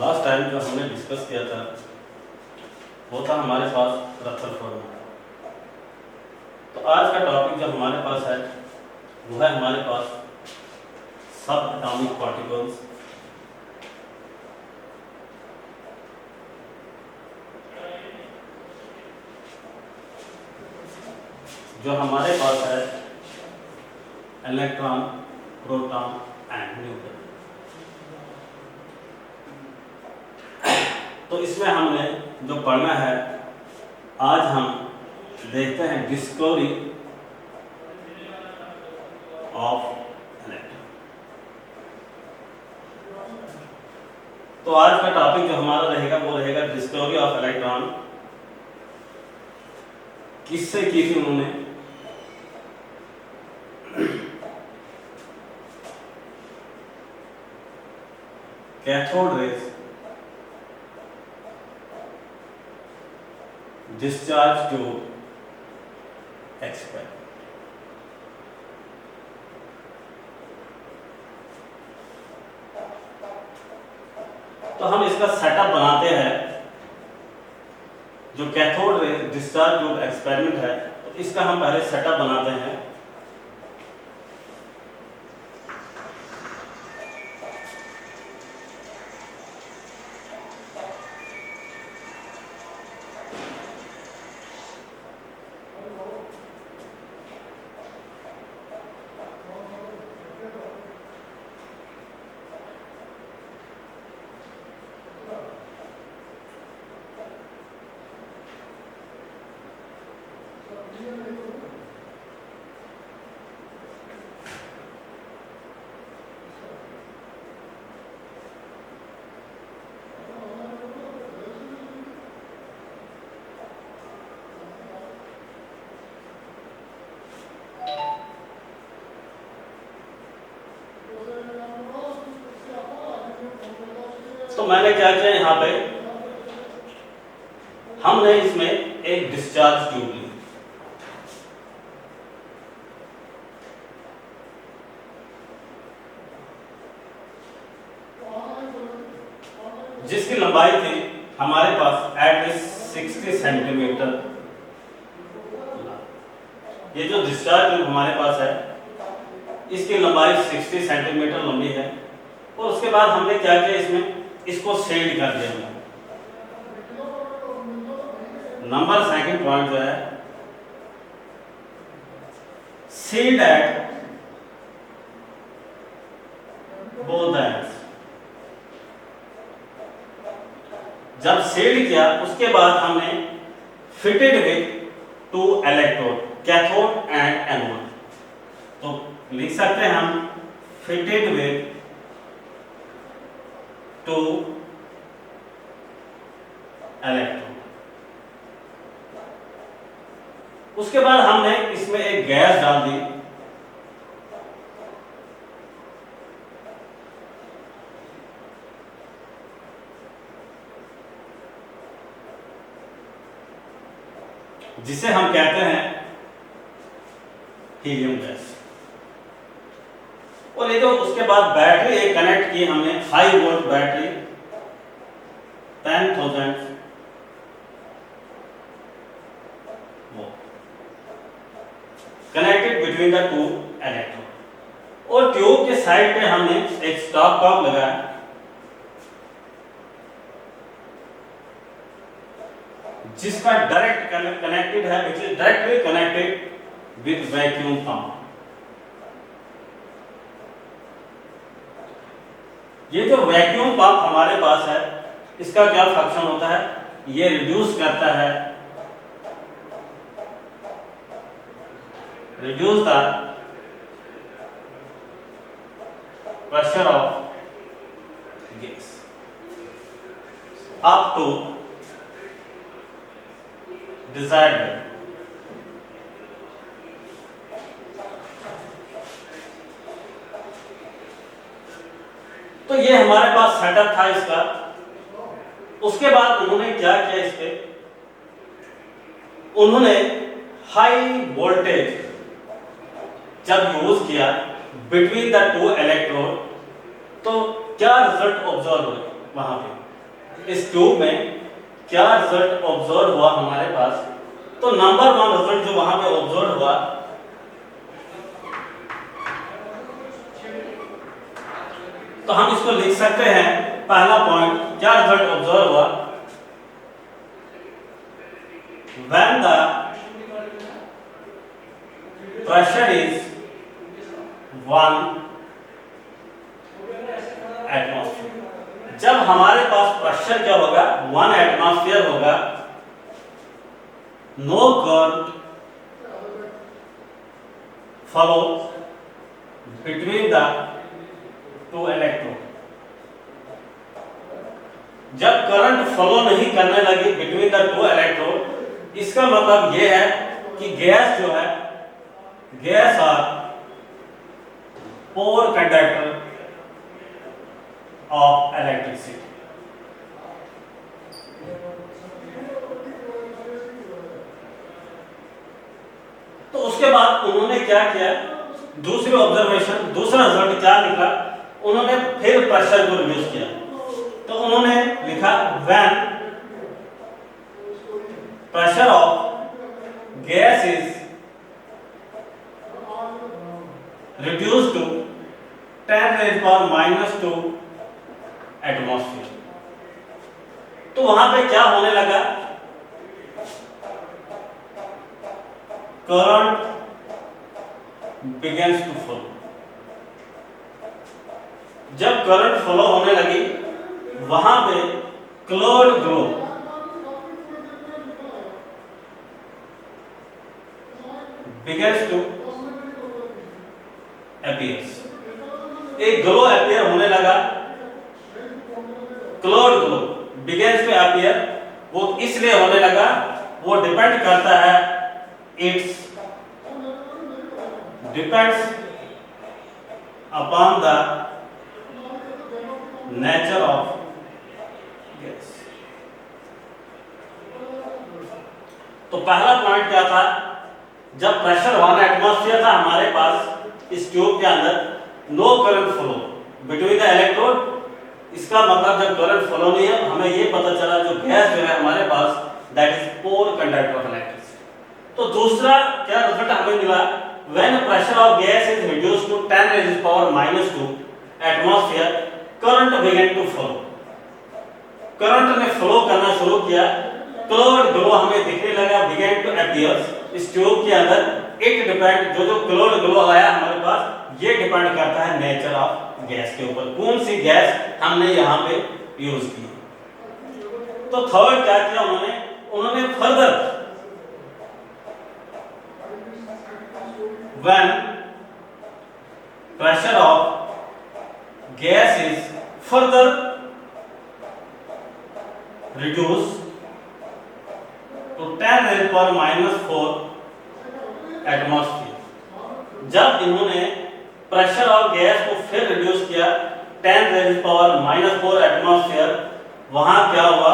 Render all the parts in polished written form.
Last time जो हमने discuss किया था वो था हमारे पास रदरफोर्ड। तो आज का टॉपिक जो हमारे पास है वो है हमारे पास सब एटॉमिक पार्टिकल्स। जो हमारे पास है इलेक्ट्रॉन, प्रोटॉन एंड न्यूट्रॉन। तो इसमें हमने जो पढ़ना है, आज हम देखते हैं डिस्कवरी ऑफ इलेक्ट्रॉन। तो आज का टॉपिक जो हमारा रहेगा वो रहेगा डिस्कवरी ऑफ इलेक्ट्रॉन। किससे की थी उन्होंने? Cathode rays discharge tube expel. तो हम इसका सेटअप बनाते हैं। जो cathode rays discharge tube experiment है, तो इसका हम पहले सेटअप बनाते हैं। तो मैंने क्या किया, यहाँ पे हमने इसमें एक डिस्चार्ज ट्यूब ली। जिसकी लंबाई थी हमारे पास एटलीस्ट 60 सेंटीमीटर। ये जो डिस्चार्ज ट्यूब हमारे पास है इसकी लंबाई 60 सेंटीमीटर लंबी है। और उसके बाद हमने क्या किया, इसमें इसको शेड कर दिया हमने। नंबर सेकंड पॉइंट जो है, सीड एट बोथ एंड्स। जब शेड किया उसके बाद हमने fitted with 2 electrode, cathode and anode. तो लिख सकते हैं हम फिटेड विथ 2 इलेक्ट्रोड। उसके बाद हमने इसमें एक गैस डाल दी। जिसे हम कहते हैं हीलियम गैस। और ये जो उसके बाद बैटरी एक कनेक्ट की हमने, high volt battery 10,000 connected between the 2 electrode. और ट्यूब के साइड पे हमने एक स्टॉप कॉक लगाया, जिसका डायरेक्ट कनेक्टेड है, which is directly connected with vacuum pump. ये जो वैक्यूम पंप हमारे पास है, इसका क्या फंक्शन होता है? ये रिड्यूस करता है, reduce the pressure of gas up to desired level। तो ये हमारे पास सेटअप था इसका। उसके बाद उन्होंने क्या किया, इस पे उन्होंने हाई वोल्टेज जब यूज किया बिटवीन द 2 इलेक्ट्रोड, तो क्या रिजल्ट ऑब्जर्व हुए वहां पे? इस ट्यूब में क्या रिजल्ट ऑब्जर्व हुआ हमारे पास, तो नंबर 1 रिजल्ट जो वहां पे ऑब्जर्व हुआ, तो हम इसको लिख सकते हैं, पहला पॉइंट क्या रिजल्ट ऑब्जर्व हुआ, when the pressure is 1 atmosphere, जब हमारे पास प्रेशर क्या होगा 1 एटमॉस्फेयर होगा, no current flow between the two electrode, जब करंट फ्लो नहीं करने लगी बिटवीन द टू इलेक्ट्रोड, इसका मतलब यह है कि गैस जो है, gas are poor conductor of electricity. तो उसके बाद उन्होंने क्या किया, दूसरी ऑब्जर्वेशन, दूसरा रिजल्ट क्या लिखा, उन्होंने फिर प्रेशर को रिड्यूस किया, तो उन्होंने लिखा when pressure of gas is reduced to 10⁻⁻² atmosphere, तो वहां पे क्या होने लगा, करंट begins to flow, जब करंट फ्लो होने लगी वहां पे क्लोड ग्लो begins to appears, एक ग्लो अपीयर होने लगा, क्लोड ग्लो begins to appear, वो इसलिए होने लगा, वो डिपेंड करता है, it's depends upon the nature of gas. तो पहला पॉइंट क्या था, जब प्रेशर 1 एटमॉस्फेयर था हमारे पास इस ट्यूब के अंदर, no current flow between the electrode, इसका मतलब जब करंट फ्लो नहीं है, हमें ये पता चला जो गैस जो है हमारे पास that is poor conductor of electricity. तो दूसरा क्या रिजल्ट हमें मिला, when pressure of gas is reduced to 10⁻⁻² atmosphere, current began to flow, current ने फ्लो करना शुरू किया, क्लोड ग्लो हमें दिखने लगा, बिगन टू अपीयर इस ट्यूब के अंदर। इट डिपेंड, जो क्लोड ग्लो आया हमारे पास, ये डिपेंड करता है नेचर ऑफ गैस के ऊपर, कौन सी गैस हमने यहाँ पे यूज की। तो थर्ड क्या किया उन्होंने further, when pressure of gas is further reduce to 10⁻⁻⁴ atmosphere, जब इन्होंने प्रेशर ऑफ गैस को फिर रिड्यूस किया 10⁻⁻⁴ एटमॉस्फेयर, वहां क्या हुआ,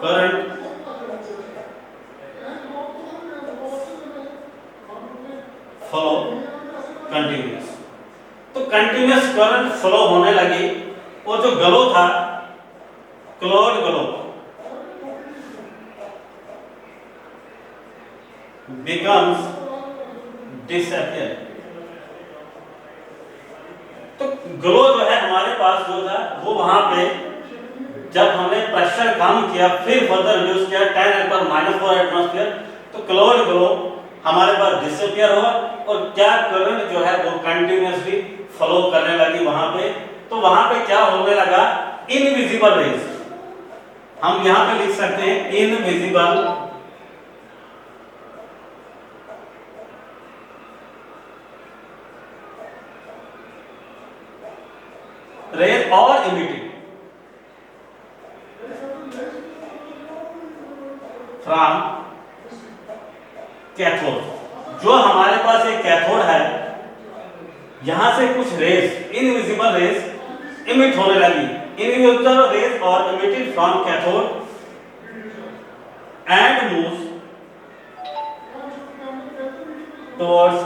करंट फ्लो कंटिन्यूस, तो कंटिन्यूस करंट फ्लो होने लगी, और जो ग्लो था क्लोड ग्लो becomes disappear, तो ग्लो जो है हमारे पास जो था वो वहां पे जब हमने प्रेशर कम किया फिर फर्दर रिड्यूस किया 10⁻⁻⁴ एटमॉस्फेयर, तो क्लोड ग्लो हमारे पास डिसअपियर हुआ, और क्या करंट जो है वो कंटिन्यूअसली फ्लो करने लगी वहां पे। तो वहां पे क्या होने लगा, इनविजिबल रेज, हम यहां पे लिख सकते हैं इनविजिबल रेज और इमिटेड फ्रॉम कैथोड, जो हमारे पास एक कैथोड है, यहां से कुछ रेज, इनविजिबल रेज इमिट होने लगी, इनविजिबल रेज और emitted from cathode and moves towards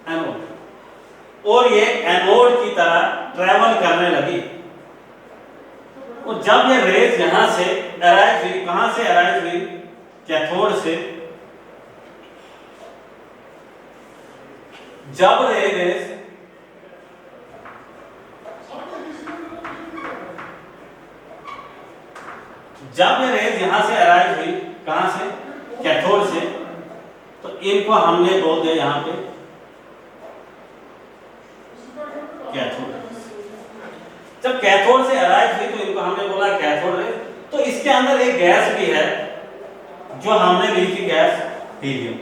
anode, और ये एनोड की तरह ट्रेवल करने लगी। और जब ये रेस यहां से अराइव हुई, कहां से अराइव हुई? कैथोड से। जब ये रेस यहां से अराइव हुई, कहां से? कैथोड से, तो इनको हमने बोल दिया यहां पे कैथोड। जब कैथोड से अराइव हुई तो इनको हमने बोला कैथोड रेस। तो इसके अंदर एक गैस भी है जो हमने ली थी, गैस हीलियम।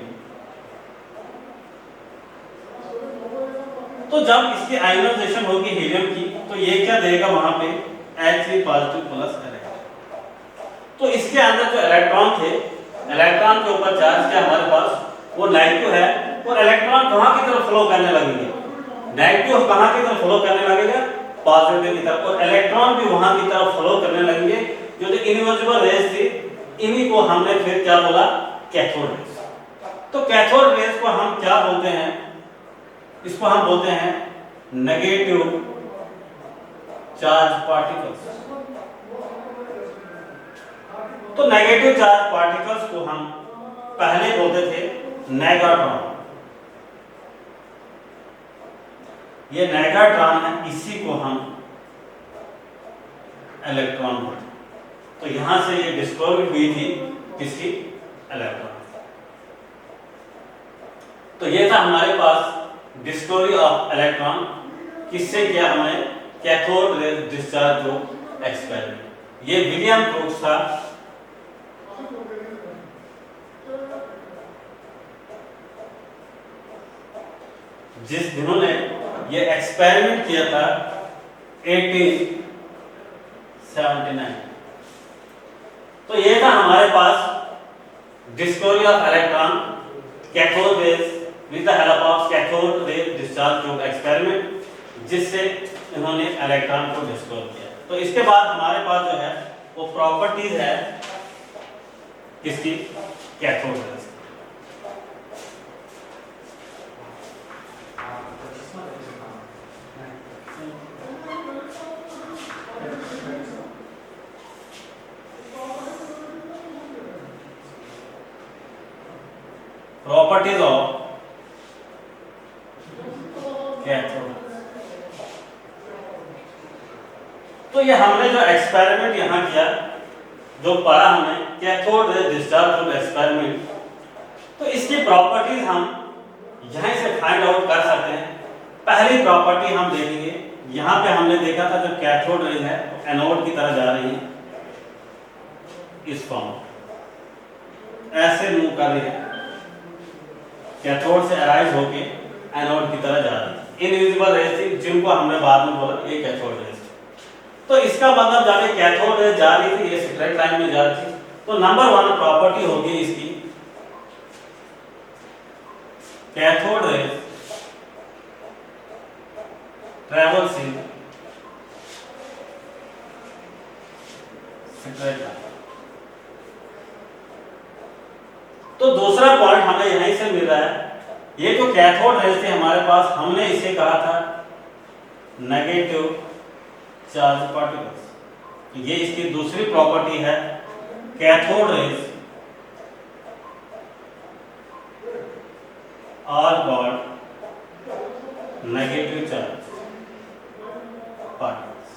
तो जब इसकी आयोनाइजेशन होगी हीलियम की, तो ये क्या देगा वहां पे? H3 positive plus electron. तो इसके अंदर जो इलेक्ट्रॉन थे, इलेक्ट्रॉन के ऊपर चार्ज क्या हमारे पास? वो नेगेटिव है। और इलेक्ट्रॉन कहां की तरफ फ्लो करने लगेंगे? नेगेटिव कहां की तरफ फ्लो करने लगेगा? पॉजिटिव की तरफ। और इलेक्ट्रॉन भी वहां की तरफ फ्लो करने लगेंगे। जो इनविजिबल रेस थी, इन्हीं को हमने फिर क्या बोला? Cathode rays. तो कैथोड रेस को हम क्या बोलते हैं? इसको हम बोलते हैं नेगेटिव चार्ज पार्टिकल्स। तो नेगेटिव चार्ज पार्टिकल्स को हम पहले बोलते थे नेगाट्रॉन। ये नेगाट्रॉन है, इसी को हम इलेक्ट्रॉन बोलते हैं। तो यहां से ये डिस्कवरी हुई थी किसकी? इलेक्ट्रॉन। तो ये था हमारे पास डिस्कवरी ऑफ इलेक्ट्रॉन। किससे किया हमने? Cathode ray discharge experiment. ये विलियम क्रूक्स था। जिन्होंने ये एक्सपेरिमेंट किया था 1879। तो ये था हमारे पास discovery of electron, cathode rays with the help of cathode ray discharge tube experiment, जिससे इन्होंने इलेक्ट्रॉन को डिस्कवर किया। तो इसके बाद हमारे पास जो है वो प्रॉपर्टीज है किसकी? Cathode rays. Properties of cathode. तो ये हमने जो एक्सपेरिमेंट यहां किया, जो पढ़ा हमने कैथोड रे डिस्चार्ज एक्सपेरिमेंट, तो इसकी प्रॉपर्टीज हम यहीं से फाइंड आउट कर सकते हैं। पहली प्रॉपर्टी हम देखेंगे, यहां पे हमने देखा था जब कैथोड रे है एनोड की तरह जा रही है, इस फॉर्म ऐसे मूव कर रही है, कैथोड से अराइज होके एनोड की तरह जा रही है। इनविजिबल रेज थी, जिनको हमने बाद में बोला ये कैथोड रेज। तो इसका मतलब जब ये कैथोड रेज जा रही थी, ये स्ट्रेट लाइन में जा रही थी, तो नंबर 1 प्रॉपर्टी होगी इसकी, cathode rays travels in straight line. तो दूसरा पॉइंट हमें यहीं से मिल रहा है, ये जो कैथोड रेज थे हमारे पास, हमने इसे कहा था नेगेटिव चार्ज पार्टिकल्स। ये इसकी दूसरी प्रॉपर्टी है, cathode rays are got negative charge particles.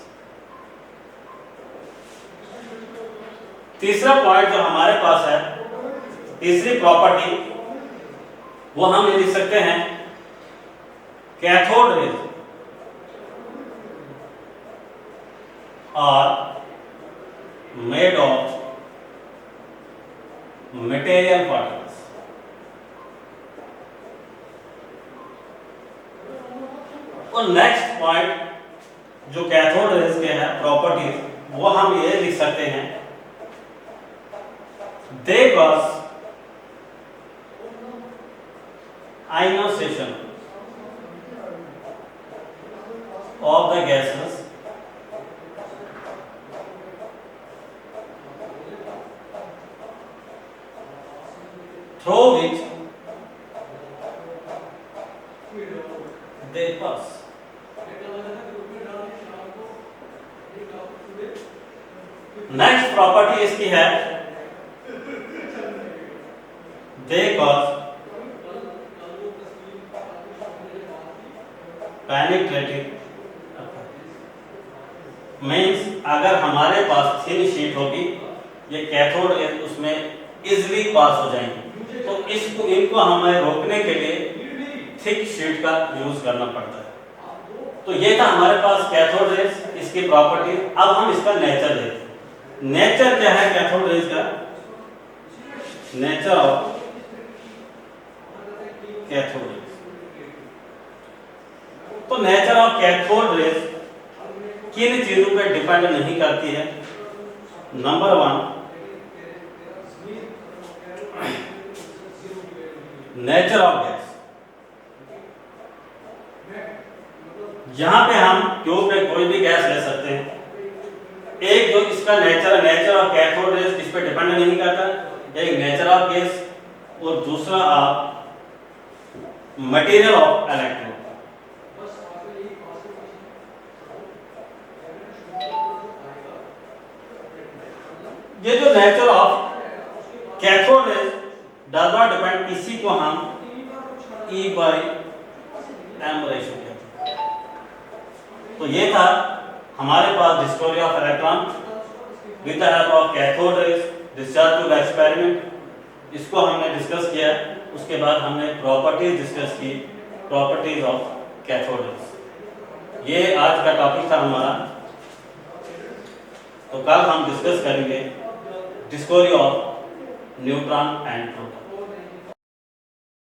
तीसरा पॉइंट जो हमारे पास है, तीसरी प्रॉपर्टी, वो हम ये लिख सकते हैं, cathode rays are made of material particles. और नेक्स्ट पॉइंट जो कैथोड रेज के हैं प्रॉपर्टीज, वो हम ये लिख सकते हैं, they cause ionization of the gases through which they pass. Next property इसकी है दे कॉज पेनिट्रेटिंग, मीन्स अगर हमारे पास थिन शीट होगी ये कैथोड रेज उसमें इजीली पास हो जाएंगी, तो इनको हमें रोकने के लिए थिक शीट का यूज करना पड़ता है। तो ये था हमारे पास कैथोड रेज, इसकी प्रॉपर्टी। अब हम इसका नेचर देखते हैं। नेचर क्या है कैथोड रेज का? Nature of cathode raise. तो नेचर ऑफ कैथोड रेज किन चीजों पे डिपेंड नहीं करती है? Number 1, nature of gas. यहां पे हम ट्यूब में कोई भी गैस ले सकते हैं। एक जो इसका नेचर ऑफ कैथोड रेज इस पे डिपेंड नहीं करता, एक नेचर ऑफ गैस और दूसरा आप मटेरियल ऑफ इलेक्ट्रोड। ये जो nature of cathode raise does not depend, इसी को हम E/m रेशियो कहते हैं। तो ये था हमारे पास discovery of electron with the help of cathode rays discharge to the experiment. इसको हमने डिस्कस किया। उसके बाद हमने प्रॉपर्टीज डिस्कस की, प्रॉपर्टीज ऑफ कैथोड रेज। ये आज का टॉपिक था हमारा। तो कल हम डिस्कस करेंगे discovery of neutron and proton.